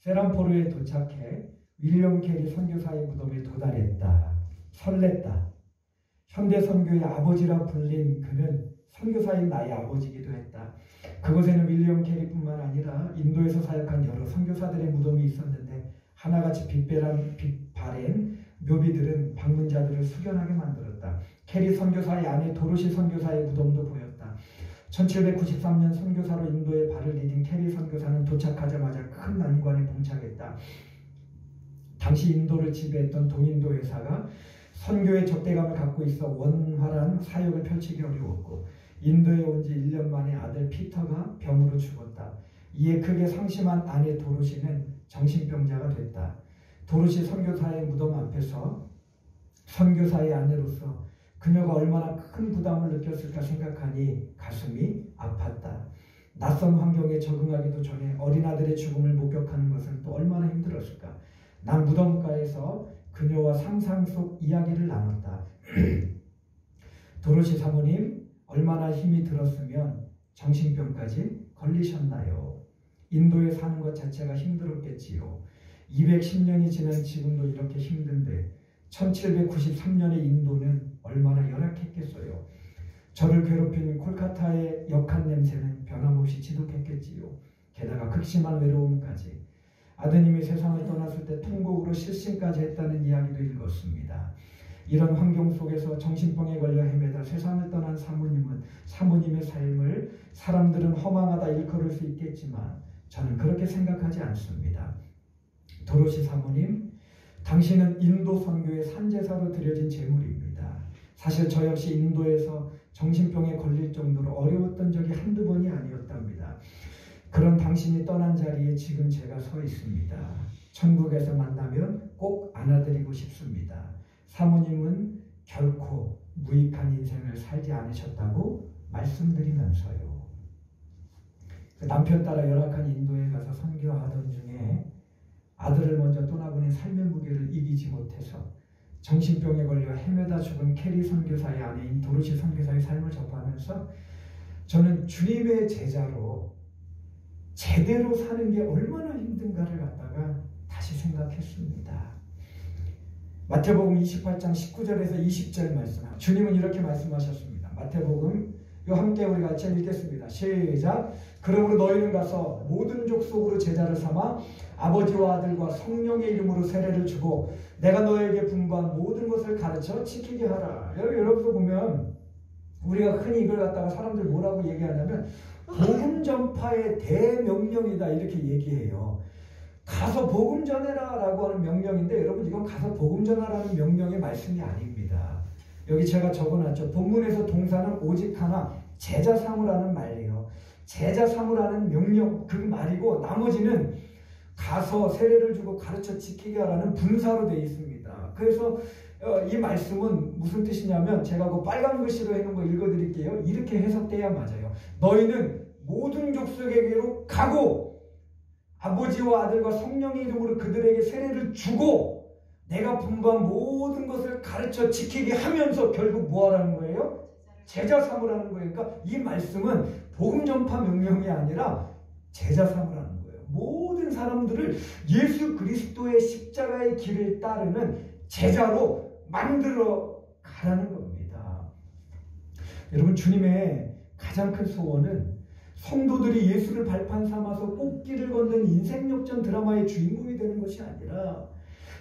세란포르에 도착해 윌리엄 캐리 선교사의 무덤에 도달했다. 설렜다. 현대 선교의 아버지라 불린 그는 선교사인 나의 아버지이기도 했다. 그곳에는 윌리엄 캐리뿐만 아니라 인도에서 사역한 여러 선교사들의 무덤이 있었는데 하나같이 빛바랜 묘비들은 방문자들을 숙연하게 만들었다. 캐리 선교사의 아내 도로시 선교사의 무덤도 보였다. 1793년 선교사로 인도에 발을 디딘 캐리 선교사는 도착하자마자 큰 난관에 봉착했다. 당시 인도를 지배했던 동인도 회사가 선교의 적대감을 갖고 있어 원활한 사역을 펼치기 어려웠고 인도에 온 지 1년 만에 아들 피터가 병으로 죽었다. 이에 크게 상심한 아내 도로시는 정신병자가 됐다. 도로시 선교사의 무덤 앞에서 선교사의 아내로서 그녀가 얼마나 큰 부담을 느꼈을까 생각하니 가슴이 아팠다. 낯선 환경에 적응하기도 전에 어린아들의 죽음을 목격하는 것은 또 얼마나 힘들었을까. 난 무덤가에서 그녀와 상상 속 이야기를 나눴다. 도로시 사모님, 얼마나 힘이 들었으면 정신병까지 걸리셨나요? 인도에 사는 것 자체가 힘들었겠지요. 210년이 지난 지금도 이렇게 힘든데 1793년의 인도는 얼마나 열악했겠어요. 저를 괴롭힌 콜카타의 역한 냄새는 변함없이 지독했겠지요. 게다가 극심한 외로움까지. 아드님이 세상을 떠났을 때 통곡으로 실신까지 했다는 이야기도 읽었습니다. 이런 환경 속에서 정신병에 걸려 헤매다 세상을 떠난 사모님은 사모님의 삶을 사람들은 허망하다 일컬을 수 있겠지만 저는 그렇게 생각하지 않습니다. 도로시 사모님, 당신은 인도 선교의 산제사로 드려진 제물입니다. 사실 저 역시 인도에서 정신병에 걸릴 정도로 어려웠던 적이 한두 번이 아니었답니다. 그런 당신이 떠난 자리에 지금 제가 서 있습니다. 천국에서 만나면 꼭 안아드리고 싶습니다. 사모님은 결코 무익한 인생을 살지 않으셨다고 말씀드리면서요. 남편 따라 열악한 인도에 가서 선교하던 중에 아들을 먼저 떠나보낸 삶의 무게를 이기지 못해서 정신병에 걸려 헤매다 죽은 캐리 선교사의 아내인 도로시 선교사의 삶을 접하면서 저는 주님의 제자로 제대로 사는 게 얼마나 힘든가를 갖다가 다시 생각했습니다. 마태복음 28장 19절에서 20절 말씀, 주님은 이렇게 말씀하셨습니다. 마태복음 함께 우리 같이 읽겠습니다. 시작. 그러므로 너희는 가서 모든 족속으로 제자를 삼아 아버지와 아들과 성령의 이름으로 세례를 주고 내가 너에게 분부한 모든 것을 가르쳐 지키게 하라. 여러분도 보면 우리가 흔히 이걸 갖다가 사람들 뭐라고 얘기하냐면 복음 전파의 대명령이다 이렇게 얘기해요. 가서 복음 전해라 라고 하는 명령인데 여러분 이건 가서 복음 전하라는 명령의 말씀이 아닙니다. 여기 제가 적어놨죠. 본문에서 동사는 오직 하나 제자 삼으라는 말이에요. 제자 삼으라는 명령 그 말이고 나머지는 가서 세례를 주고 가르쳐 지키게 하라는 분사로 되어 있습니다. 그래서 이 말씀은 무슨 뜻이냐면 제가 그 빨간 글씨로 해놓은 거 읽어드릴게요. 이렇게 해석돼야 맞아요. 너희는 모든 족속에게로 가고 아버지와 아들과 성령의 이름으로 그들에게 세례를 주고 내가 분부한 모든 것을 가르쳐 지키게 하면서 결국 뭐 하라는 거예요? 제자 삼으라는 거예요. 그러니까 이 말씀은 복음 전파 명령이 아니라 제자 삼으라는 거예요. 모든 사람들을 예수 그리스도의 십자가의 길을 따르는 제자로 만들어 가라는 겁니다. 여러분 주님의 가장 큰 소원은 성도들이 예수를 발판 삼아서 꽃길을 걷는 인생역전 드라마의 주인공이 되는 것이 아니라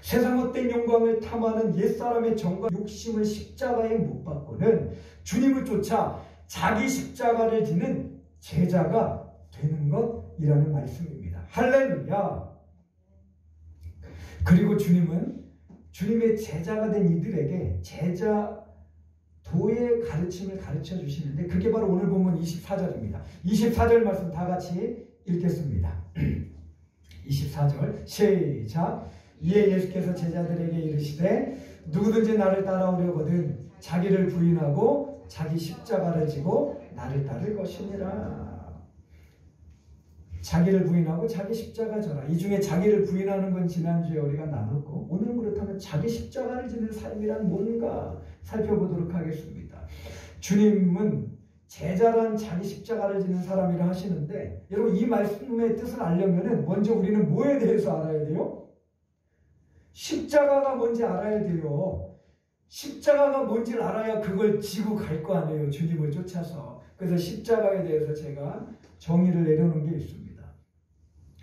세상 헛된 영광을 탐하는 옛사람의 정과 욕심을 십자가에 못 박고는 주님을 쫓아 자기 십자가를 지는 제자가 되는 것이라는 말씀입니다. 할렐루야. 그리고 주님은 주님의 제자가 된 이들에게 제자도의 가르침을 가르쳐 주시는데 그게 바로 오늘 본문 24절입니다. 24절 말씀 다 같이 읽겠습니다. 24절 시작. 이에 예수께서 제자들에게 이르시되 누구든지 나를 따라오려거든 자기를 부인하고 자기 십자가를 지고 나를 따를 것이니라. 자기를 부인하고 자기 십자가 져라. 이 중에 자기를 부인하는 건 지난주에 우리가 나눴고 오늘은 그렇다면 자기 십자가를 지는 삶이란 뭔가 살펴보도록 하겠습니다. 주님은 제자란 자기 십자가를 지는 사람이라 하시는데, 여러분 이 말씀의 뜻을 알려면 먼저 우리는 뭐에 대해서 알아야 돼요? 십자가가 뭔지 알아야 돼요. 십자가가 뭔지를 알아야 그걸 지고 갈 거 아니에요. 주님을 쫓아서. 그래서 십자가에 대해서 제가 정의를 내려놓은 게 있습니다.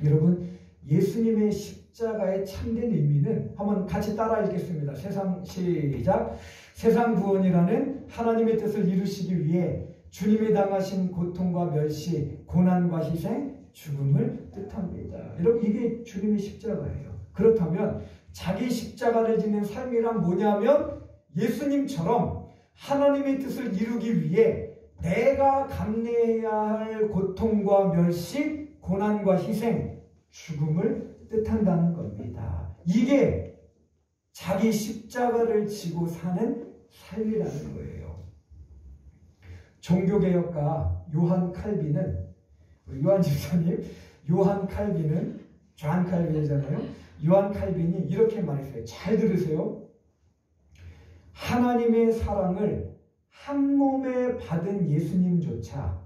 여러분, 예수님의 십자가의 참된 의미는 한번 같이 따라 읽겠습니다. 시작. 세상 구원이라는 하나님의 뜻을 이루시기 위해 주님이 당하신 고통과 멸시, 고난과 희생, 죽음을 뜻합니다. 여러분, 이게 주님의 십자가예요. 그렇다면 자기 십자가를 지는 삶이란 뭐냐면 예수님처럼 하나님의 뜻을 이루기 위해 내가 감내해야 할 고통과 멸시, 고난과 희생, 죽음을 뜻한다는 겁니다. 이게 자기 십자가를 지고 사는 삶이라는 거예요. 종교개혁가 요한 칼빈은, 요한 집사님, 요한 칼빈은, 존 칼빈이잖아요. 요한 칼빈이 이렇게 말했어요. 잘 들으세요. 하나님의 사랑을 한 몸에 받은 예수님조차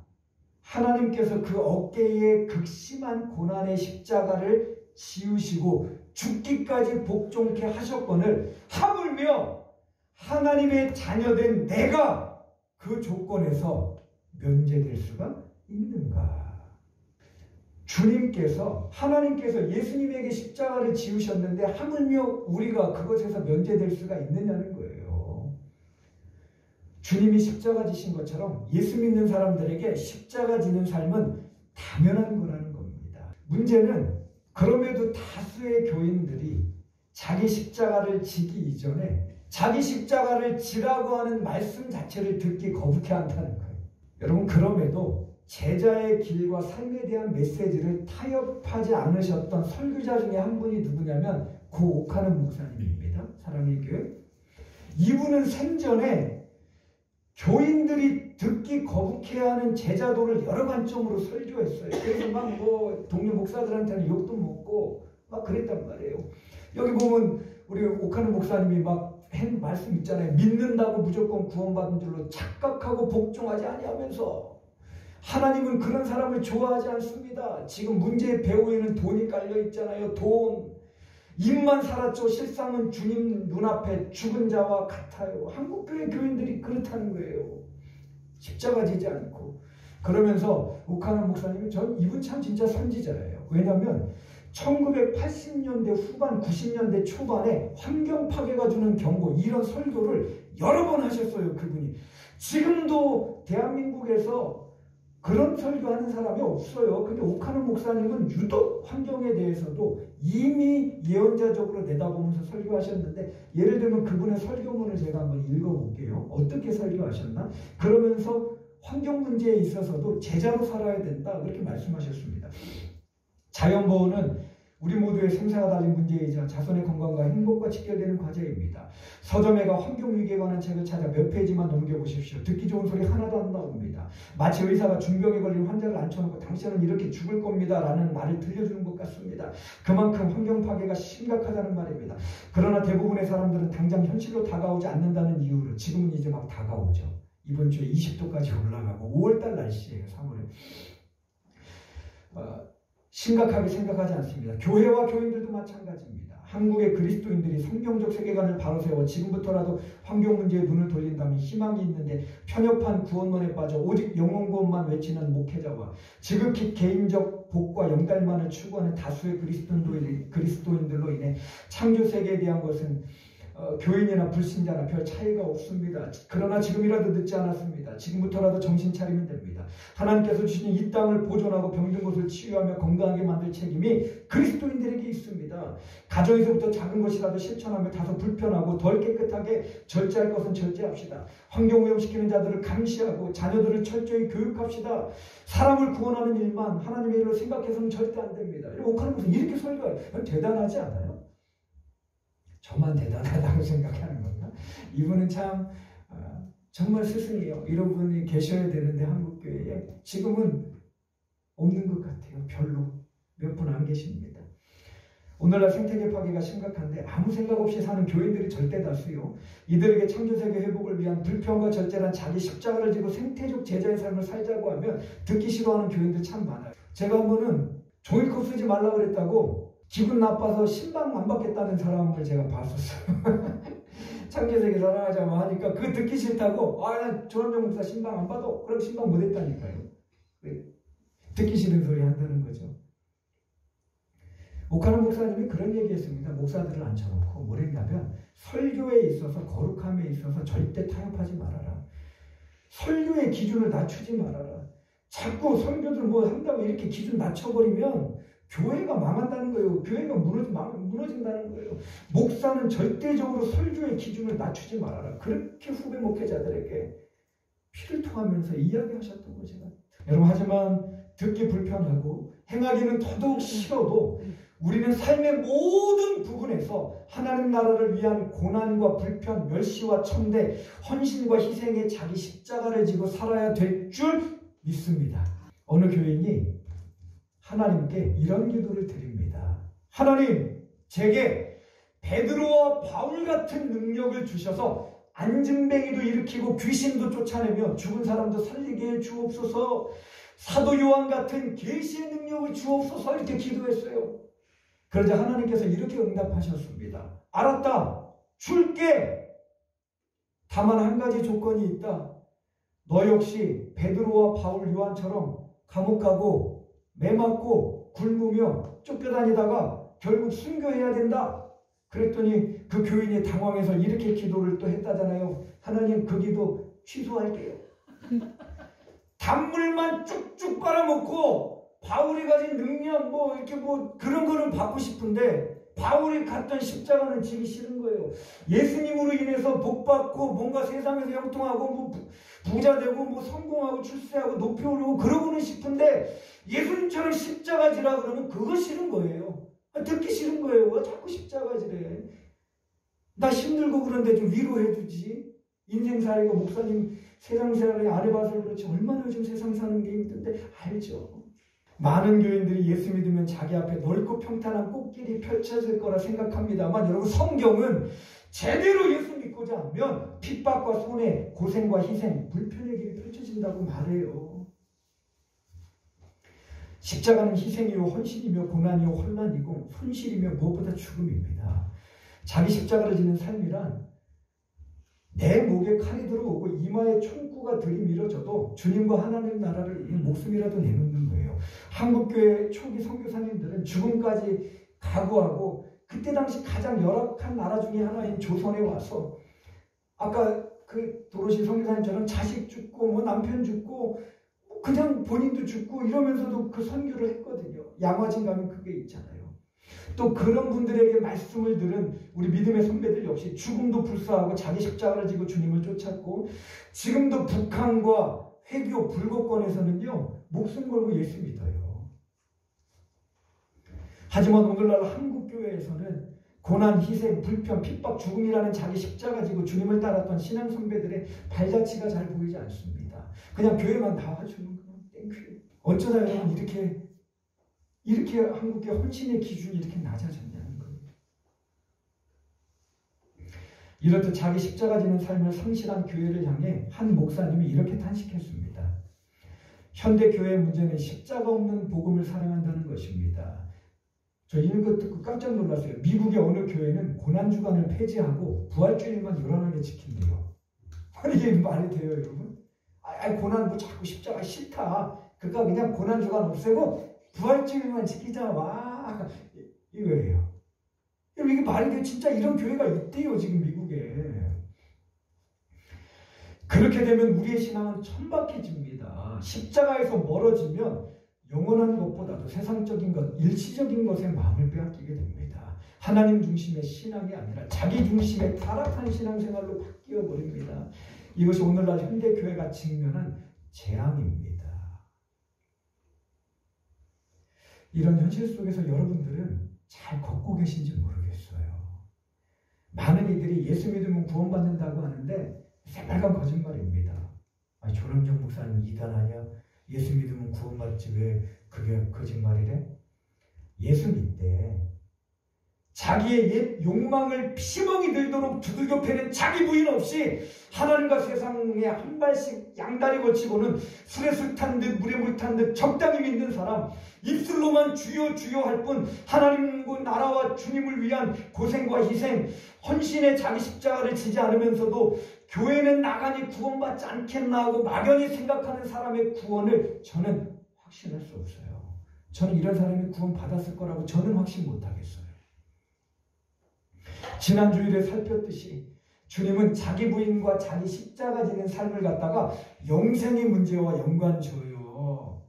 하나님께서 그 어깨에 극심한 고난의 십자가를 지우시고 죽기까지 복종케 하셨거늘 하물며 하나님의 자녀된 내가 그 조건에서 면제될 수가 있는가? 주님께서, 하나님께서 예수님에게 십자가를 지우셨는데 하물며 우리가 그것에서 면제될 수가 있느냐는 거예요. 주님이 십자가 지신 것처럼 예수 믿는 사람들에게 십자가 지는 삶은 당연한 거라는 겁니다. 문제는 그럼에도 다수의 교인들이 자기 십자가를 지기 이전에 자기 십자가를 지라고 하는 말씀 자체를 듣기 거북해한다는 거예요. 여러분, 그럼에도 제자의 길과 삶에 대한 메시지를 타협하지 않으셨던 설교자 중에 한 분이 누구냐면 고 옥하는 목사님입니다. 사랑의 교회. 이분은 생전에 교인들이 듣기 거북해하는 제자도를 여러 관점으로 설교했어요. 그래서 막 동료 목사들한테는 욕도 먹고 막 그랬단 말이에요. 여기 보면 우리 옥하는 목사님이 막 한 말씀 있잖아요. 믿는다고 무조건 구원받은 줄로 착각하고 복종하지 아니하면서 하나님은 그런 사람을 좋아하지 않습니다. 지금 문제의 배후에는 돈이 깔려 있잖아요. 돈. 입만 살았죠. 실상은 주님 눈앞에 죽은 자와 같아요. 한국교회 교인들이 그렇다는 거예요. 십자가 지지 않고. 그러면서 옥하는 목사님이 이분 참 진짜 선지자예요. 왜냐하면 1980년대 후반 90년대 초반에 환경 파괴가 주는 경고, 이런 설교를 여러 번 하셨어요. 그분이. 지금도 대한민국에서 그런 설교하는 사람이 없어요. 근데 옥하는 목사님은 유독 환경에 대해서도 이미 예언자적으로 내다보면서 설교하셨는데, 예를 들면 그분의 설교문을 제가 한번 읽어볼게요. 어떻게 설교하셨나? 그러면서 환경 문제에 있어서도 제자로 살아야 된다, 그렇게 말씀하셨습니다. 자연보호는 우리 모두의 생사가 달린 문제이자 자손의 건강과 행복과 직결되는 과제입니다. 서점에가 환경위기에 관한 책을 찾아 몇 페이지만 넘겨보십시오. 듣기 좋은 소리 하나도 안 나옵니다. 마치 의사가 중병에 걸린 환자를 앉혀놓고 당신은 이렇게 죽을 겁니다 라는 말을 들려주는 것 같습니다. 그만큼 환경 파괴가 심각하다는 말입니다. 그러나 대부분의 사람들은 당장 현실로 다가오지 않는다는 이유로 지금은 이제 막 다가오죠. 이번 주에 20도까지 올라가고 5월달 날씨예요. 3월에. 심각하게 생각하지 않습니다. 교회와 교인들도 마찬가지입니다. 한국의 그리스도인들이 성경적 세계관을 바로 세워 지금부터라도 환경 문제에 눈을 돌린다면 희망이 있는데 편협한 구원론에 빠져 오직 영혼 구원만 외치는 목회자와 지극히 개인적 복과 영달만을 추구하는 다수의 그리스도인들로 인해 창조 세계에 대한 것은 교인이나 불신자나 별 차이가 없습니다. 그러나 지금이라도 늦지 않았습니다. 지금부터라도 정신 차리면 됩니다. 하나님께서 주신 이 땅을 보존하고 병든 곳을 치유하며 건강하게 만들 책임이 그리스도인들에게 있습니다. 가정에서부터 작은 것이라도 실천하며 다소 불편하고 덜 깨끗하게 절제할 것은 절제합시다. 환경오염시키는 자들을 감시하고 자녀들을 철저히 교육합시다. 사람을 구원하는 일만 하나님의 일로 생각해서는 절대 안 됩니다. 옥하는 것은 이렇게 설교해요. 대단하지 않아요? 저만 대단하다고 생각하는 건가? 이분은 참 정말 스승이에요. 이런 분이 계셔야 되는데 한국교회에 지금은 없는 것 같아요. 별로 몇 분 안 계십니다. 오늘날 생태계 파괴가 심각한데 아무 생각 없이 사는 교인들이 절대 다수요. 이들에게 창조세계 회복을 위한 불평과 절제란 자기 십자가를 지고 생태적 제자의 삶을 살자고 하면 듣기 싫어하는 교인들 참 많아요. 제가 한 번은 종이컵 쓰지 말라고 그랬다고 기분 나빠서 신방 안 받겠다는 사람을 제가 봤었어요. 창조세계 사랑하자고 하니까 그거 듣기 싫다고 난 조남정 목사 신방 안 받아. 그럼 신방 못 했다니까요. 듣기 싫은 소리 한다는 거죠. 오카노 목사님이 그런 얘기했습니다. 목사들을 앉혀놓고 뭐랬냐면 설교에 있어서 거룩함에 있어서 절대 타협하지 말아라. 설교의 기준을 낮추지 말아라. 자꾸 설교들 뭐 한다고 이렇게 기준 낮춰버리면 교회가 망한다는 거예요. 교회가 무너진다는 거예요. 목사는 절대적으로 설교의 기준을 낮추지 말아라. 그렇게 후배 목회자들에게 피를 토하면서 이야기하셨던 거죠. 여러분 하지만 듣기 불편하고 행하기는 더더욱 싫어도 우리는 삶의 모든 부분에서 하나님 나라를 위한 고난과 불편, 멸시와 천대, 헌신과 희생의 자기 십자가를 지고 살아야 될 줄 믿습니다. 어느 교인이 하나님께 이런 기도를 드립니다. 하나님, 제게 베드로와 바울 같은 능력을 주셔서 안진뱅이도 일으키고 귀신도 쫓아내며 죽은 사람도 살리게 해 주옵소서. 사도 요한 같은 계시의 능력을 주옵소서. 이렇게 기도했어요. 그러자 하나님께서 이렇게 응답하셨습니다. 알았다. 줄게. 다만 한 가지 조건이 있다. 너 역시 베드로와 바울 요한처럼 감옥 가고 매 맞고 굶으며 쫓겨다니다가 결국 순교해야 된다. 그랬더니 그 교인이 당황해서 이렇게 기도를 또 했다잖아요. 하나님, 그 기도 취소할게요. 단물만 쭉쭉 빨아먹고 바울이 가진 능력 이렇게 그런 거는 받고 싶은데 바울이 갔던 십자가는 지기 싫은 거예요. 예수님으로 인해서 복받고 뭔가 세상에서 형통하고 부자 되고 성공하고 출세하고 높이 오르고 그러고는 싶은데 예수님처럼 십자가 지라 그러면 그거 싫은 거예요. 듣기 싫은 거예요. 왜 자꾸 십자가 지래. 나 힘들고 그런데 좀 위로해 주지. 인생 살이고 목사님 세상 생활을 안 해봐서 그렇지 얼마나 요즘 세상 사는 게 힘든데 알죠. 많은 교인들이 예수 믿으면 자기 앞에 넓고 평탄한 꽃길이 펼쳐질 거라 생각합니다만 여러분, 성경은 제대로 예수 믿고자 하면 핍박과 손해, 고생과 희생, 불편의 길이 펼쳐진다고 말해요. 십자가는 희생이요 헌신이며 고난이요 혼란이고 손실이며 무엇보다 죽음입니다. 자기 십자가를 지는 삶이란 내 목에 칼이 들어오고 이마에 총구가 들이밀어져도 주님과 하나님 나라를 위해 목숨이라도 내놓는 거예요. 한국교회 초기 선교사님들은 죽음까지 각오하고 그때 당시 가장 열악한 나라 중에 하나인 조선에 와서 아까 그 도로시 선교사님처럼 자식 죽고 남편 죽고 그냥 본인도 죽고 이러면서도 그 선교를 했거든요. 양화진 가면 그게 있잖아요. 또 그런 분들에게 말씀을 들은 우리 믿음의 선배들 역시 죽음도 불사하고 자기 십자가를 지고 주님을 쫓았고 지금도 북한과 회교 불교권에서는요 목숨 걸고 예수 믿어요. 하지만 오늘날 한국교회에서는 고난, 희생, 불편, 핍박, 죽음이라는 자기 십자가 지고 주님을 따랐던 신앙 선배들의 발자취가 잘 보이지 않습니다. 그냥 교회만 나와주는 거 땡큐. 어쩌다 여러분 이렇게 한국의 헌신의 기준이 이렇게 낮아졌냐는 거예요. 이렇듯 자기 십자가 지는 삶을 성실한 교회를 향해 한 목사님이 이렇게 탄식했습니다. 현대 교회의 문제는 십자가 없는 복음을 사랑한다는 것입니다. 저 이런 거 듣고 깜짝 놀랐어요. 미국의 어느 교회는 고난주간을 폐지하고 부활주일만 요란하게 지킨대요. 아니 이게 말이 돼요 여러분? 고난 자꾸 십자가 싫다. 그러니까 그냥 고난주간 없애고 부활주일만 지키자. 와 이거예요. 여러분 이게 말이 돼? 진짜 이런 교회가 있대요 지금 미국에. 그렇게 되면 우리의 신앙은 천박해집니다. 십자가에서 멀어지면 영원한 것보다도 세상적인 것, 일시적인 것에 마음을 빼앗기게 됩니다. 하나님 중심의 신앙이 아니라 자기 중심의 타락한 신앙생활로 바뀌어버립니다. 이것이 오늘날 현대교회가 직면한 재앙입니다. 이런 현실 속에서 여러분들은 잘 걷고 계신지 모르겠어요. 많은 이들이 예수 믿으면 구원받는다고 하는데 새빨간 거짓말입니다. 조남정 목사님 이단 아니야? 예수 믿으면 구원받지 왜 그게 거짓말이래? 예수 믿대. 자기의 옛 욕망을 피멍이 들도록 두들겨 패는 자기 부인 없이 하나님과 세상에 한 발씩 양다리 걸치고는 술에 술 탄 듯 물에 물 탄 듯 적당히 믿는 사람, 입술로만 주여 주여 할 뿐 하나님과 나라와 주님을 위한 고생과 희생, 헌신의 자기 십자가를 지지 않으면서도 교회는 나가니 구원받지 않겠나 하고 막연히 생각하는 사람의 구원을 저는 확신할 수 없어요. 저는 이런 사람이 구원받았을 거라고 저는 확신 못하겠어요. 지난 주일에 살폈듯이 주님은 자기 부인과 자기 십자가 지는 삶을 갖다가 영생의 문제와 연관줘요.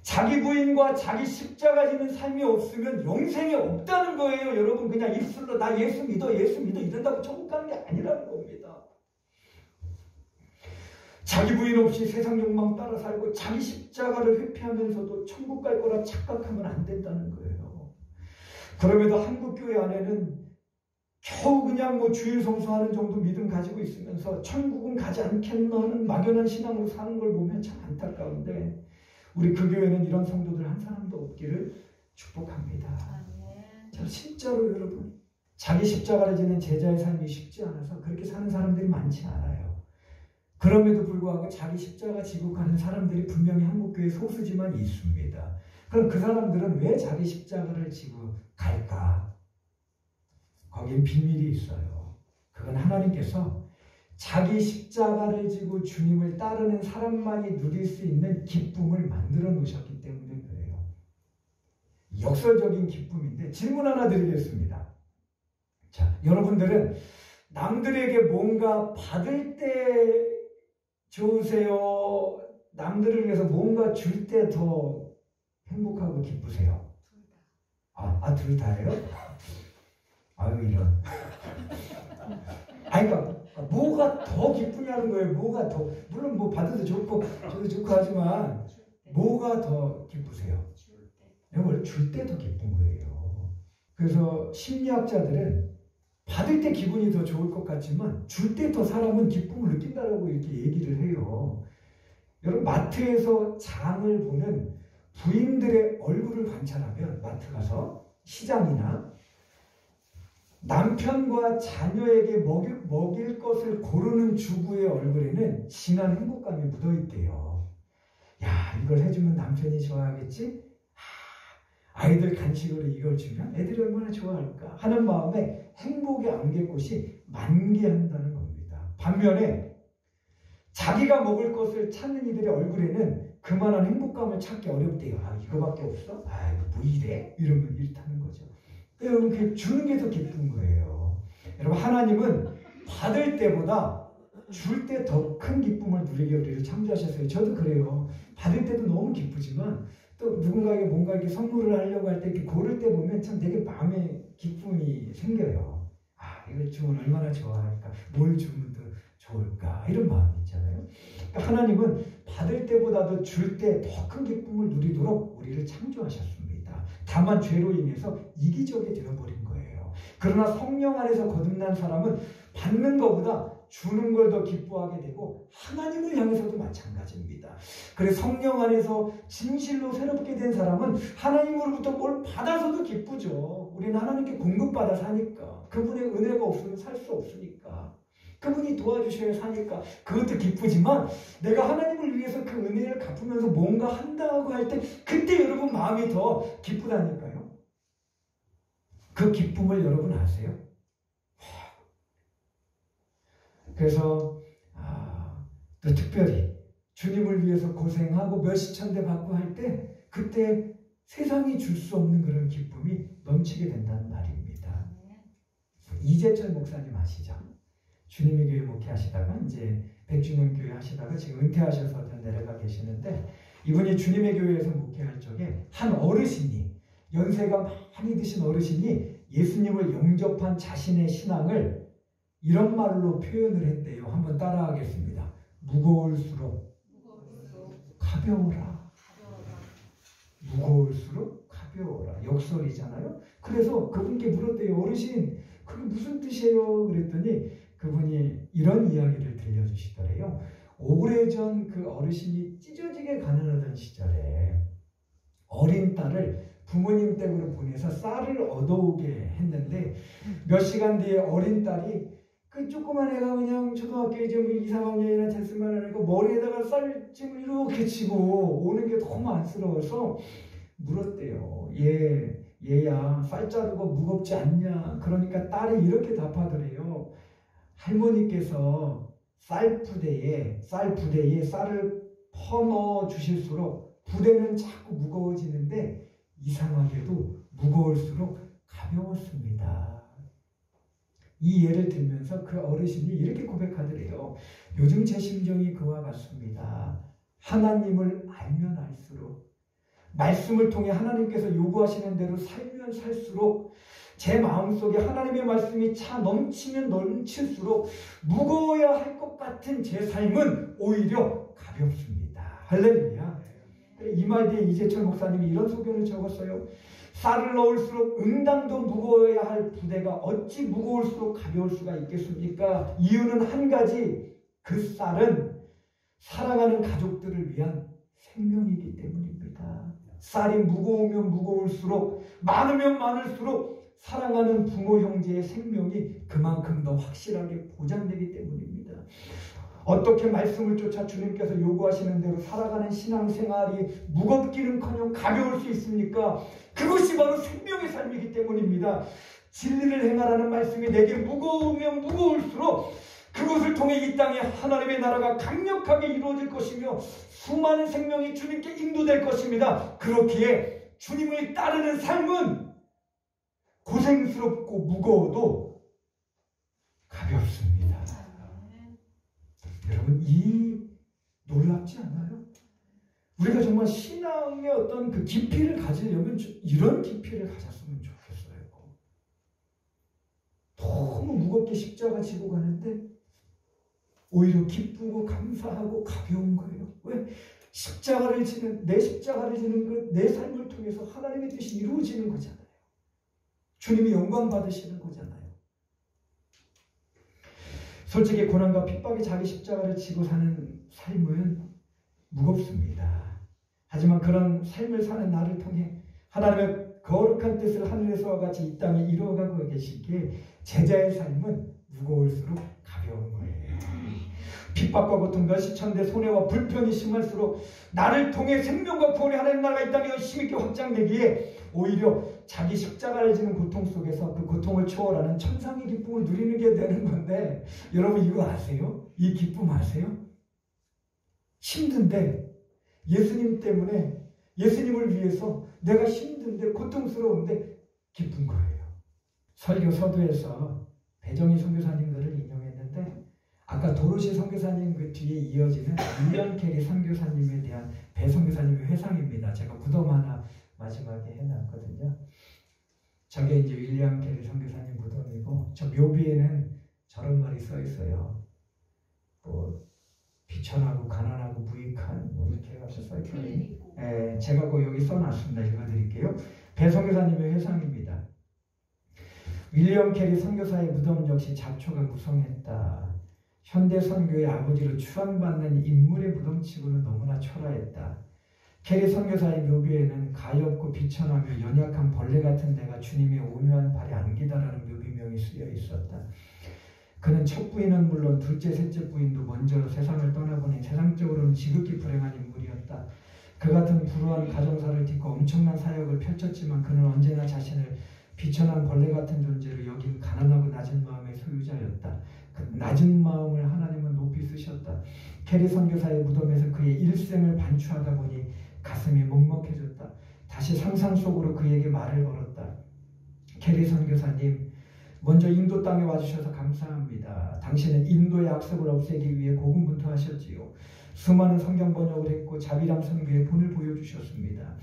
자기 부인과 자기 십자가 지는 삶이 없으면 영생이 없다는 거예요. 여러분, 그냥 입술로 나 예수 믿어 이런다고 천국 가는 게 아니라는 겁니다. 자기 부인 없이 세상 욕망 따라 살고 자기 십자가를 회피하면서도 천국 갈 거라 착각하면 안 된다는 거예요. 그럼에도 한국교회 안에는 겨우 그냥 주일 성수하는 정도 믿음 가지고 있으면서 천국은 가지 않겠나 하는 막연한 신앙으로 사는 걸 보면 참 안타까운데, 우리 그 교회는 이런 성도들 한 사람도 없기를 축복합니다. 자, 진짜로 여러분, 자기 십자가를 지는 제자의 삶이 쉽지 않아서 그렇게 사는 사람들이 많지 않아요. 그럼에도 불구하고 자기 십자가 지고 가는 사람들이 분명히 한국교회 소수지만 있습니다. 그럼 그 사람들은 왜 자기 십자가를 지고 갈까? 거긴 비밀이 있어요. 그건 하나님께서 자기 십자가를 지고 주님을 따르는 사람만이 누릴 수 있는 기쁨을 만들어 놓으셨기 때문에 그래요. 역설적인 기쁨인데 질문 하나 드리겠습니다. 자, 여러분들은 남들에게 뭔가 받을 때 좋으세요? 남들을 위해서 뭔가 줄 때 더 행복하고 기쁘세요? 둘 다예요? 아유, 이런. 그러니까 뭐가 더 기쁘냐는 거예요. 뭐가 더, 물론 받아도 좋고 저도 좋고 하지만 뭐가 더 기쁘세요? 원래 줄 때 더 기쁜 거예요. 그래서 심리학자들은 받을 때 기분이 더 좋을 것 같지만 줄 때 더 사람은 기쁨을 느낀다라고 이렇게 얘기를 해요. 여러분, 마트에서 장을 보는 부인들의 얼굴을 관찰하면, 마트 가서 시장이나 남편과 자녀에게 먹일 것을 고르는 주부의 얼굴에는 진한 행복감이 묻어있대요. 야, 이걸 해주면 남편이 좋아하겠지? 아이들 간식으로 이걸 주면 애들이 얼마나 좋아할까 하는 마음에 행복의 안개꽃이 만개한다는 겁니다. 반면에 자기가 먹을 것을 찾는 이들의 얼굴에는 그만한 행복감을 찾기 어렵대요. 이거밖에 없어? 이거 뭐 이래? 이러면 이렇다는 거죠. 여러분, 그 주는 게 더 기쁜 거예요. 여러분, 하나님은 받을 때보다 줄 때 더 큰 기쁨을 누리게 우리를 창조하셨어요. 저도 그래요. 받을 때도 너무 기쁘지만 또 누군가에게 뭔가 이렇게 선물을 하려고 할 때 이렇게 고를 때 보면 참 되게 마음에 기쁨이 생겨요. 이걸 주면 얼마나 좋아할까? 뭘 주면 더 좋을까? 이런 마음이 있잖아요. 그러니까 하나님은 받을 때보다도 줄 때 더 큰 기쁨을 누리도록 우리를 창조하셨습니다. 다만 죄로 인해서 이기적이 되어버린 거예요. 그러나 성령 안에서 거듭난 사람은 받는 것보다 주는 걸 더 기뻐하게 되고 하나님을 향해서도 마찬가지입니다. 그래서 성령 안에서 진실로 새롭게 된 사람은 하나님으로부터 뭘 받아서도 기쁘죠. 우리는 하나님께 공급받아 사니까. 그분의 은혜가 없으면 살 수 없으니까. 그분이 도와주셔야 사니까 그것도 기쁘지만, 내가 하나님을 위해서 그 은혜를 갚으면서 뭔가 한다고 할 때 그때 여러분 마음이 더 기쁘다니까요. 그 기쁨을 여러분 아세요? 그래서 또 특별히 주님을 위해서 고생하고 몇시천대 받고 할 때 그때 세상이 줄 수 없는 그런 기쁨이 넘치게 된다는 말입니다. 이재철 목사님 아시죠? 주님의 교회 목회하시다가 이제 100주년 교회 하시다가 지금 은퇴하셔서 내려가 계시는데, 이분이 주님의 교회에서 목회할 적에 한 어르신이, 연세가 많이 드신 어르신이 예수님을 영접한 자신의 신앙을 이런 말로 표현을 했대요. 한번 따라하겠습니다. 무거울수록 가벼워라. 무거울수록 가벼워라. 역설이잖아요. 그래서 그분께 물었대요. 어르신, 그게 무슨 뜻이에요? 그랬더니 그분이 이런 이야기를 들려주시더래요. 오래전 그 어르신이 찢어지게 가난하던 시절에 어린 딸을 부모님 댁으로 보내서 쌀을 얻어오게 했는데 몇 시간 뒤에 어린 딸이 그 조그만 애가 그냥 초등학교 이제 2, 3학년이나 됐으면 하니까 머리에다가 쌀찜을 이렇게 치고 오는 게 너무 안쓰러워서 물었대요. 얘야 쌀 자루가 무겁지 않냐? 그러니까 딸이 이렇게 답하더래요. 할머니께서 쌀 부대에 쌀을 퍼넣어 주실수록 부대는 자꾸 무거워지는데 이상하게도 무거울수록 가벼웠습니다. 이 예를 들면서 그 어르신이 이렇게 고백하더래요. 요즘 제 심정이 그와 같습니다. 하나님을 알면 알수록 말씀을 통해 하나님께서 요구하시는 대로 살면 살수록 제 마음속에 하나님의 말씀이 차 넘치면 넘칠수록 무거워야 할 것 같은 제 삶은 오히려 가볍습니다. 할렐루야. 이 말 뒤에 이재철 목사님이 이런 소견을 적었어요. 쌀을 넣을수록 응당도 무거워야 할 부대가 어찌 무거울수록 가벼울 수가 있겠습니까? 이유는 한 가지, 그 쌀은 사랑하는 가족들을 위한 생명이기 때문입니다. 쌀이 무거우면 무거울수록, 많으면 많을수록 사랑하는 부모 형제의 생명이 그만큼 더 확실하게 보장되기 때문입니다. 어떻게 말씀을 쫓아 주님께서 요구하시는 대로 살아가는 신앙생활이 무겁기는커녕 가벼울 수 있습니까? 그것이 바로 생명의 삶이기 때문입니다. 진리를 행하라는 말씀이 내게 무거우면 무거울수록 그것을 통해 이 땅에 하나님의 나라가 강력하게 이루어질 것이며 수많은 생명이 주님께 인도될 것입니다. 그렇기에 주님을 따르는 삶은 고생스럽고 무거워도 가볍습니다. 여러분, 이 놀랍지 않아요? 우리가 정말 신앙의 어떤 그 깊이를 가지려면 이런 깊이를 가졌으면 좋겠어요. 너무 무겁게 십자가 지고 가는데 오히려 기쁘고 감사하고 가벼운 거예요. 왜? 십자가를 지는, 내 십자가를 지는 그 내 삶을 통해서 하나님의 뜻이 이루어지는 거잖아요. 주님이 영광 받으시는 거잖아요. 솔직히 고난과 핍박이 자기 십자가를 지고 사는 삶은 무겁습니다. 하지만 그런 삶을 사는 나를 통해 하나님의 거룩한 뜻을 하늘에서와 같이 이 땅에 이루어가고 계시기에 제자의 삶은 무거울수록 가벼운 거예요. 핍박과 고통과 시천대 손해와 불편이 심할수록 나를 통해 생명과 구원의 하나님 나라가 이 땅에 힘있게 확장되기에 오히려 자기 십자가를 지는 고통 속에서 그 고통을 초월하는 천상의 기쁨을 누리는 게 되는 건데, 여러분 이거 아세요? 이 기쁨 아세요? 힘든데 예수님 때문에, 예수님을 위해서 내가 힘든데 고통스러운데 기쁜 거예요. 설교 서두에서 배정희 선교사님들을 인용했는데, 아까 도로시 선교사님 그 뒤에 이어지는 윌리엄 캐리 선교사님에 대한 배 선교사님의 회상입니다. 제가 무덤 하나 마지막에 해놨거든요. 저게 이제 윌리엄 캐리 선교사님 무덤이고, 저 묘비에는 저런 말이 써 있어요. 뭐 비천하고 가난하고 무익한 뭐 이렇게 해서 써 있어요. 제가 그 여기 써놨습니다. 읽어드릴게요. 배 선교사님의 회상입니다. 윌리엄 캐리 선교사의 무덤 역시 잡초가 무성했다. 현대 선교의 아버지로 추앙받는 인물의 무덤치고는 너무나 초라했다. 캐리 선교사의 묘비에는 가엾고 비천하며 연약한 벌레 같은 데가 주님의 온유한 발에 안기다라는 묘비명이 쓰여 있었다. 그는 첫 부인은 물론 둘째, 셋째 부인도 먼저 세상을 떠나보니 세상적으로는 지극히 불행한 인물이었다. 그 같은 불우한 가정사를 딛고 엄청난 사역을 펼쳤지만 그는 언제나 자신을 비천한 벌레 같은 존재로 여긴 가난하고 낮은 마음의 소유자였다. 그 낮은 마음을 하나님은 높이 쓰셨다. 캐리 선교사의 무덤에서 그의 일생을 반추하다 보니 가슴이 먹먹해졌다. 다시 상상 속으로 그에게 말을 걸었다. 캐리 선교사님, 먼저 인도 땅에 와주셔서 감사합니다. 당신은 인도의 악습을 없애기 위해 고군분투하셨지요. 수많은 성경 번역을 했고 자비람 선교에 본을 보여주셨습니다.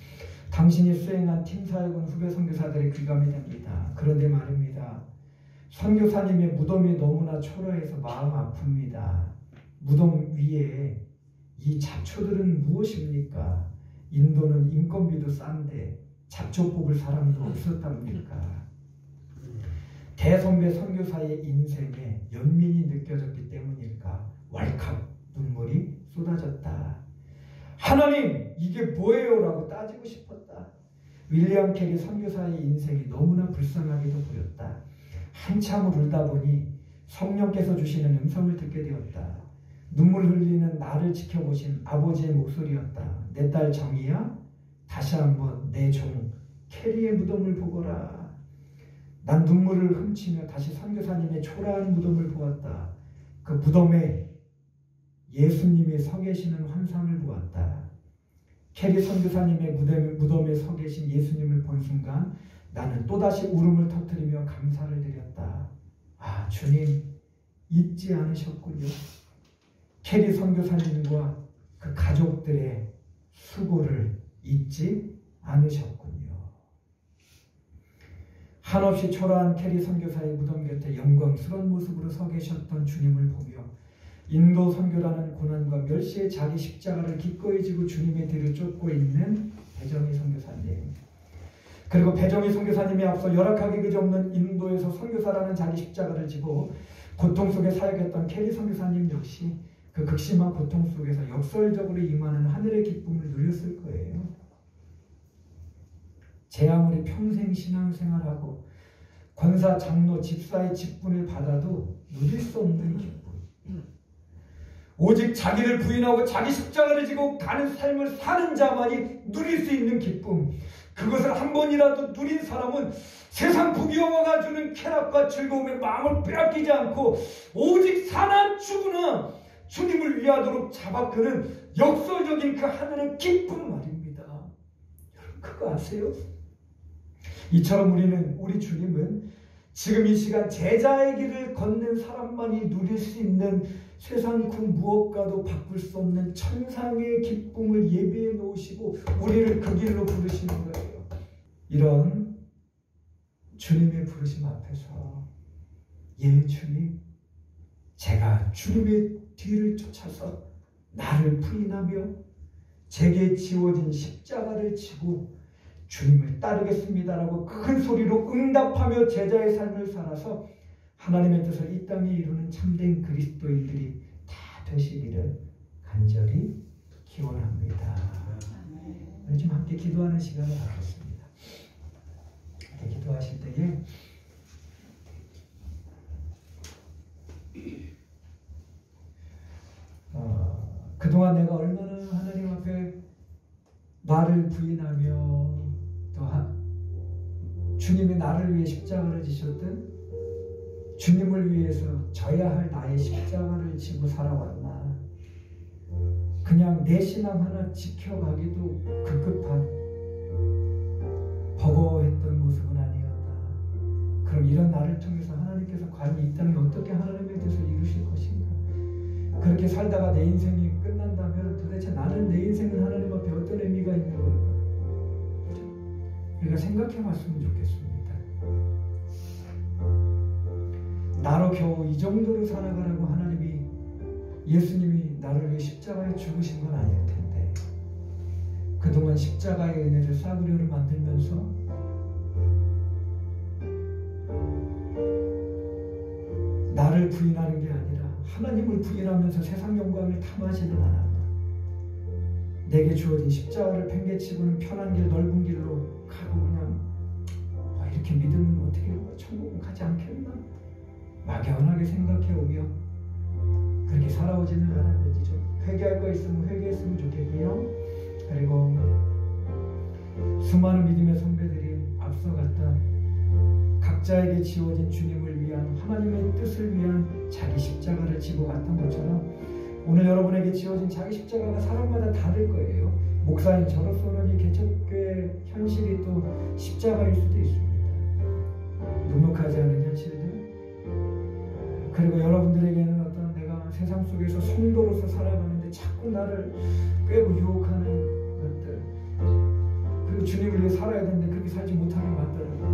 당신이 수행한 팀사역은 후배 선교사들의 귀감이 됩니다. 그런데 말입니다. 선교사님의 무덤이 너무나 초라해서 마음 아픕니다. 무덤 위에 이 잡초들은 무엇입니까? 인도는 인건비도 싼데 잡초 뽑을 사람도 없었답니까? 대선배 선교사의 인생에 연민이 느껴졌기 때문일까? 왈칵 눈물이 쏟아졌다. 하나님, 이게 뭐예요? 라고 따지고 싶었다. 윌리엄 캐리 선교사의 인생이 너무나 불쌍하게도 보였다. 한참을 울다 보니 성령께서 주시는 음성을 듣게 되었다. 눈물 흘리는 나를 지켜보신 아버지의 목소리였다. 내 딸 정이야? 다시 한번 내 종 캐리의 무덤을 보거라. 난 눈물을 훔치며 다시 선교사님의 초라한 무덤을 보았다. 그 무덤에 예수님이 서 계시는 환상을 보았다. 캐리 선교사님의 무덤에 서 계신 예수님을 본 순간 나는 또다시 울음을 터뜨리며 감사를 드렸다. 아, 주님 잊지 않으셨군요. 캐리 선교사님과 그 가족들의 수고를 잊지 않으셨군요. 한없이 초라한 캐리 선교사의 무덤 곁에 영광스러운 모습으로 서 계셨던 주님을 보며 인도 선교라는 고난과 멸시의 자기 십자가를 기꺼이 지고 주님의 뒤를 쫓고 있는 배정희 선교사님, 그리고 배정희 선교사님이 앞서 열악하기 그지없는 인도에서 선교사라는 자기 십자가를 지고 고통 속에 사역했던 캐리 선교사님 역시 그 극심한 고통 속에서 역설적으로 임하는 하늘의 기쁨을 누렸을 거예요. 제 아무리 평생 신앙생활하고 권사, 장로, 집사의 직분을 받아도 누릴 수 없는 기쁨, 오직 자기를 부인하고 자기 십자가를 지고 가는 삶을 사는 자만이 누릴 수 있는 기쁨, 그것을 한 번이라도 누린 사람은 세상 부귀영화가 주는 쾌락과 즐거움에 마음을 빼앗기지 않고 오직 사나 죽으나 주님을 위하도록 잡아끄는 역설적인 그 하늘의 기쁨 말입니다. 여러분 그거 아세요? 이처럼 우리 주님은 지금 이 시간 제자의 길을 걷는 사람만이 누릴 수 있는 세상 그 무엇과도 바꿀 수 없는 천상의 기쁨을 예비해 놓으시고 우리를 그 길로 부르시는 거예요. 이런 주님의 부르심 앞에서 예 주님, 제가 주님의 뒤를 쫓아서 나를 부인하며 제게 지워진 십자가를 지고 주님을 따르겠습니다라고 큰 소리로 응답하며 제자의 삶을 살아서 하나님의 뜻을 이 땅에 이루는 참된 그리스도인들이 다 되시기를 간절히 기원합니다. 오늘 좀 함께 기도하는 시간을 갖겠습니다. 함께 기도하실 때에 그동안 내가 얼마나 하나님 앞에 나를 부인하며 또 주님이 나를 위해 십자가를 지셨든 주님을 위해서 져야 할 나의 십자가를 지고 살아왔나, 그냥 내 신앙 하나 지켜가기도 급급한 버거워했던 모습은 아니었다. 그럼 이런 나를 통해서 하나님께서 과연 이 땅에 어떻게 하나님의 뜻을 이루실 것인가? 그렇게 살다가 내 인생이 끝난다면 도대체 나는 내 인생은 하나님 앞에 어떤 의미가 있는 걸까? 우리가 생각해 봤으면 좋겠습니다. 나로 겨우 이 정도로 살아가라고 하나님이, 예수님이 나를 위해 십자가에 죽으신 건 아닐 텐데 그동안 십자가의 은혜를 싸구려로 만들면서 나를 부인하는 게 아니라 하나님을 부인하면서 세상 영광을 탐하지는 않았다. 내게 주어진 십자가를 팽개치고는 편한 길, 넓은 길로 가고 그냥 이렇게 믿으면 어떻게 천국은 가지 않겠나? 막연하게 생각해오며 그렇게 살아오지는 않았는지 좀 회개할 거 있으면 회개했으면 좋겠고요. 그리고 수많은 믿음의 선배들이 앞서갔던 각자에게 지어진 주님을 위한, 하나님의 뜻을 위한 자기 십자가를 지고 갔던 것처럼 오늘 여러분에게 지어진 자기 십자가가 사람마다 다를 거예요. 목사님, 저로서는 이 개척교회 현실이 또 십자가일 수도 있습니다. 눅눅하지 않은 현실들, 그리고 여러분들에게는 어떤 내가 세상 속에서 성도로서 살아가는데 자꾸 나를 꿰고 유혹하는 것들, 그리고 주님을 위해 살아야 되는데 그렇게 살지 못하게 만드는 것.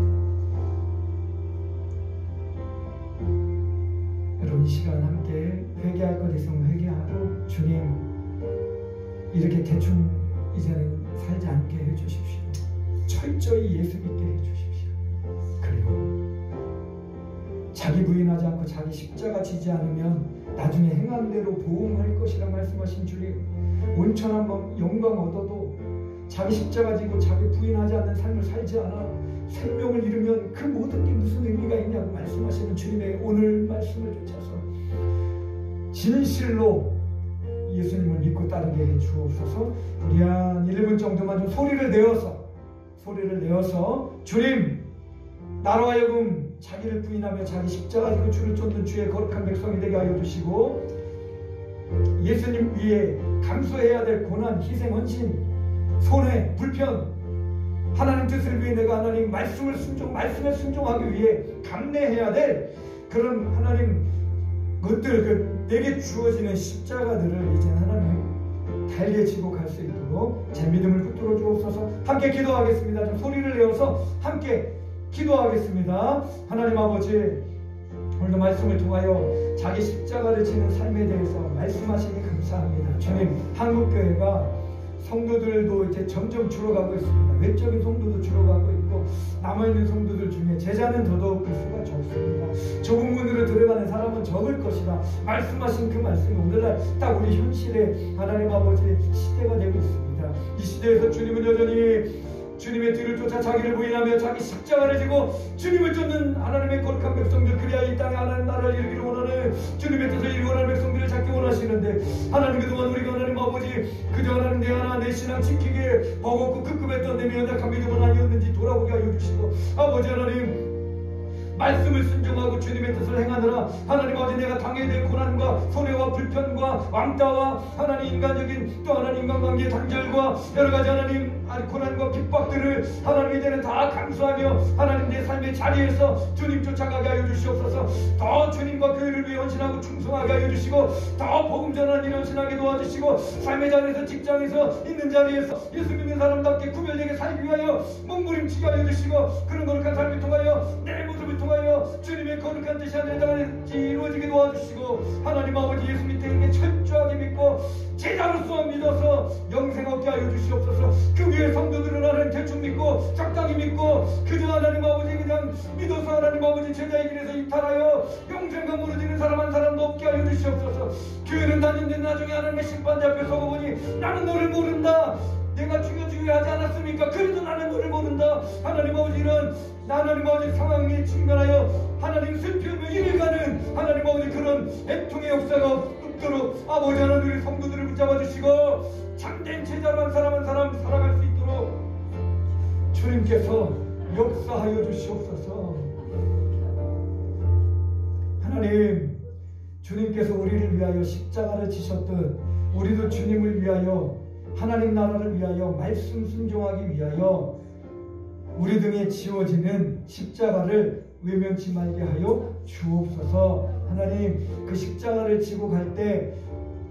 여러분 이 시간 함께 회개할 것 있으면 회개하고 주님 이렇게 대충 이제는 살지 않게 해주십시오. 철저히 예수 믿게 해주십시오. 그리고 자기 부인하지 않고 자기 십자가 지지 않으면 나중에 행한 대로 보응할 것이라 말씀하신 주님, 온천한 영광 얻어도 자기 십자가 지고 자기 부인하지 않는 삶을 살지 않아 생명을 잃으면 그 모든 게 무슨 의미가 있냐고 말씀하시는 주님의 오늘 말씀을 쫓아서 진실로 예수님을 믿고 따르게 해 주옵소서. 우리 한 1분 정도만 좀 소리를 내어서 주님, 나로 하여금 자기를 부인하며 자기 십자가 지고 주를 쫓는 주의 거룩한 백성이 되게 하여 주시고, 예수님 위에 감수해야 될 고난, 희생, 헌신, 손해, 불편, 하나님 뜻을 위해 내가 하나님 말씀에 순종하기 위해 감내해야 될 그런 하나님 것들, 내게 주어지는 십자가들을 이제 하나님 달게 지고 갈 수 있도록 제 믿음을 붙들어 주옵소서. 함께 기도하겠습니다. 좀 소리를 내어서 함께 기도하겠습니다. 하나님 아버지, 오늘도 말씀을 통하여 자기 십자가를 지는 삶에 대해서 말씀하시니 감사합니다. 주님, 한국교회가 성도들도 이제 점점 줄어가고 있습니다. 외적인 성도도 줄어가고 있고 남아있는 성도들 중에 제자는 더더욱 그 수가 적습니다. 좁은 문으로 들어가는 사람은 적을 것이다. 말씀하신 그 말씀이 오늘날 딱 우리 현실의 하나님 아버지 시대가 되고 있습니다. 이 시대에서 주님은 여전히 주님의 뒤를 쫓아 자기를 부인하며 자기 십자가를 지고 주님을 쫓는 하나님의 거룩한 백성들, 그리하여 이 땅에 하나님 나라를 이루기를 원하는 주님의 뜻을 이루기 원하는 백성들을 찾기 원하시는데, 하나님 그동안 우리가 하나님 아버지 그저 하나님 내 하나 내 신앙 지키기에 버겁고 급급했던 내 연약한 믿음은 아니었는지 돌아보게 하여 주시고, 아버지 하나님 말씀을 순종하고 주님의 뜻을 행하느라 하나님 아버지 내가 당해야 될 고난과 손해와 불편과 왕따와 하나님 인간적인 또 하나님 인간관계의 단절과 여러가지 하나님 고난과 핍박들을 하나님 이제는 다 감수하며 하나님 내 삶의 자리에서 주님 쫓아가게 하여 주시옵소서. 더 주님과 교회를 위해 헌신하고 충성하게 하여 주시고, 더 복음 전하는 일 헌신하게 도와주시고, 삶의 자리에서 직장에서 있는 자리에서 예수 믿는 사람답게 구별되게 살기 위하여 몸부림치게 하여 주시고, 그런 거룩한 삶을 통하여 내 모습을 통하여 주님의 거룩한 뜻이 하늘에 땅에 이루어지게 도와주시고, 하나님 아버지 예수 믿게 철저하게 믿고 제자로서 믿어서 영생 얻게 하여 주시옵소서. 그 위에 성도들은 하나님 대충 믿고 적당히 믿고 그저 하나님 아버지 그냥 믿어서 하나님 아버지 제자의 길에서 이탈하여 영생과 무너지는 사람 한 사람도 없게 하여 주시옵소서. 교회는 다니는데 나중에 하나님의 심판대 앞에 서고보니 나는 너를 모른다, 내가 죽여주려 하지 않았습니까? 그래도 나는 너를 모른다. 하나님 아버지 이런 하나님 아버지 상황에 직면하여 하나님 슬피우며 이를 가는 하나님 아버지 그런 애통의 역사가 없도록 아버지 하나님 우리 성도들을 붙잡아 주시고 참된 제자로 한 사람 한 사람 살아갈 수 있도록 주님께서 역사하여 주시옵소서. 하나님, 주님께서 우리를 위하여 십자가를 지셨듯 우리도 주님을 위하여 하나님 나라를 위하여 말씀 순종하기 위하여 우리 등에 지워지는 십자가를 외면치 말게 하여 주옵소서. 하나님, 그 십자가를 지고 갈 때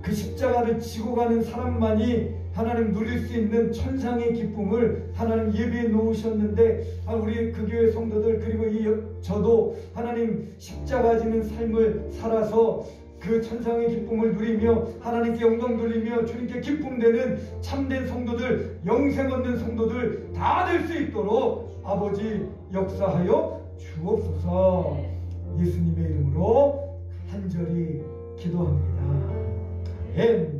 그 십자가를 지고 가는 사람만이 하나님 누릴 수 있는 천상의 기쁨을 하나님 예비해 놓으셨는데, 우리 그 교회 성도들 그리고 저도 하나님 십자가 지는 삶을 살아서 그 천상의 기쁨을 누리며 하나님께 영광 돌리며 주님께 기쁨되는 참된 성도들, 영생 얻는 성도들 다 될 수 있도록 아버지 역사하여 주옵소서. 예수님의 이름으로 간절히 기도합니다. 아멘.